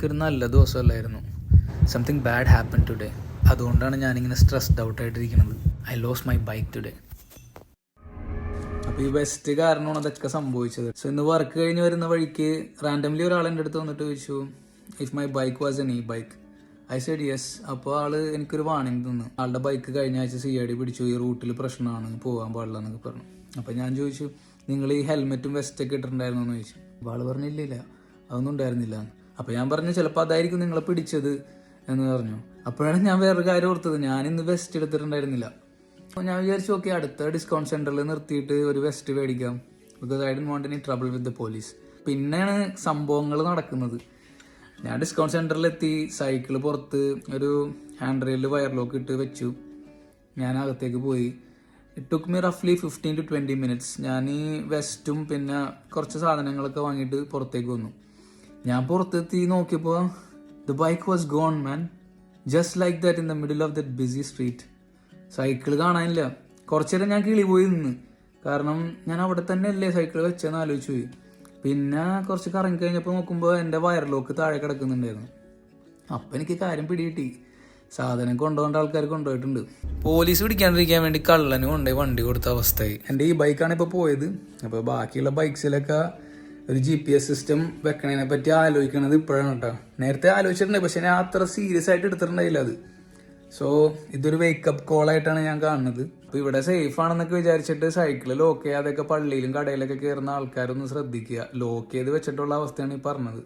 എനിക്കൊരു നല്ല ദിവസമല്ലായിരുന്നു. Something bad happen today. അതുകൊണ്ടാണ് ഞാനിങ്ങനെ സ്ട്രെസ്ഡ് ഔട്ടായിട്ടിരിക്കുന്നത്. I lose my bike today. അപ്പോൾ ഈ വെസ്റ്റ് കാരണമാണ് അതൊക്കെ സംഭവിച്ചത്. സോ ഇന്ന് വർക്ക് കഴിഞ്ഞ് വരുന്ന വഴിക്ക് റാൻഡംലി ഒരാൾ എൻ്റെ അടുത്ത് വന്നിട്ട് ചോദിച്ചു, if my bike was an E bike. I said yes. അപ്പോൾ ആള് എനിക്കൊരു വാണിംഗ് തന്നു. ആളുടെ ബൈക്ക് കഴിഞ്ഞ ആഴ്ച CID പിടിച്ചു, ഈ റൂട്ടിൽ പ്രശ്നമാണ്, പോകാൻ പാടില്ല എന്നൊക്കെ പറഞ്ഞു. അപ്പോൾ ഞാൻ ചോദിച്ചു, നിങ്ങൾ ഈ ഹെൽമെറ്റും വെസ്റ്റൊക്കെ ഇട്ടിട്ടുണ്ടായിരുന്നു എന്ന് ചോദിച്ചു. അപ്പോൾ ആൾ പറഞ്ഞില്ല, അതൊന്നും ഉണ്ടായിരുന്നില്ല. അപ്പോൾ ഞാൻ പറഞ്ഞു, ചിലപ്പോൾ അതായിരിക്കും നിങ്ങളെ പിടിച്ചത് എന്ന് പറഞ്ഞു. അപ്പോഴാണ് ഞാൻ വേറൊരു കാര്യം ഓർത്തത്, ഞാനിന്ന് വെസ്റ്റ് എടുത്തിട്ടുണ്ടായിരുന്നില്ല. അപ്പോൾ ഞാൻ വിചാരിച്ചു, ഓക്കെ, അടുത്ത ഡിസ്കൗണ്ട് സെൻറ്ററിൽ നിർത്തിയിട്ട് ഒരു വെസ്റ്റ് മേടിക്കാം, because I don't want any trouble with the police. പിന്നെയാണ് സംഭവങ്ങൾ നടക്കുന്നത്. ഞാൻ ഡിസ്കൗണ്ട് സെൻറ്ററിലെത്തി, സൈക്കിള് പുറത്ത് ഒരു ഹാൻഡ് റെയിലിൽ വയർ ലോക്ക് ഇട്ട് വെച്ചു. ഞാൻ അകത്തേക്ക് പോയി. ഇറ്റ് ടുക്ക് മീ റഫ്ലി 15 to 20 minutes. ഞാൻ ഈ വെസ്റ്റും പിന്നെ കുറച്ച് സാധനങ്ങളൊക്കെ വാങ്ങിയിട്ട് പുറത്തേക്ക് വന്നു. ഞാൻ പുറത്തെത്തി നോക്കിയപ്പോൾ the bike was gone man, just like that in the middle of that busy street. Cycle കാണാനില്ല. കുറച്ചു നേരം ഞാൻ കിളി പോയി നിന്ന്, കാരണം ഞാൻ അവിടെ തന്നെ അല്ലേ സൈക്കിൾ വെച്ചെന്ന് ആലോചിച്ചു പോയി. പിന്നെ കുറച്ച് കറങ്ങി കഴിഞ്ഞപ്പോൾ നോക്കുമ്പോൾ എൻ്റെ വയർ ലോക്ക് താഴെ കിടക്കുന്നുണ്ടായിരുന്നു. അപ്പം എനിക്ക് കാര്യം പിടികിട്ടി, സാധനം കൊണ്ടുപോകേണ്ട ആൾക്കാർ കൊണ്ടുപോയിട്ടുണ്ട്. പോലീസ് പിടിക്കാണ്ടിരിക്കാൻ വേണ്ടി കള്ളന് കൊണ്ടുപോയി വണ്ടി കൊടുത്ത അവസ്ഥയായി. എൻ്റെ ഈ ബൈക്കാണ് ഇപ്പോൾ പോയത്. അപ്പോൾ ബാക്കിയുള്ള ബൈക്സിലൊക്കെ ഒരു GPS സിസ്റ്റം വെക്കണതിനെ പറ്റി ആലോചിക്കണത് ഇപ്പോഴാണ് കേട്ടോ. നേരത്തെ ആലോചിച്ചിട്ടുണ്ടായി, പക്ഷെ ഞാൻ അത്ര സീരിയസ് ആയിട്ട് എടുത്തിട്ടുണ്ടായില്ല അത്. സോ ഇതൊരു വേക്കപ്പ് കോളായിട്ടാണ് ഞാൻ കാണുന്നത്. അപ്പോൾ ഇവിടെ സേഫ് ആണെന്നൊക്കെ വിചാരിച്ചിട്ട് സൈക്കിള് ലോക്ക് ചെയ്യാതൊക്കെ പള്ളിയിലും കടയിലൊക്കെ കയറുന്ന ആൾക്കാരൊന്ന് ശ്രദ്ധിക്കുക. ലോക്ക് ചെയ്ത് വെച്ചിട്ടുള്ള അവസ്ഥയാണ് ഈ പറഞ്ഞത്.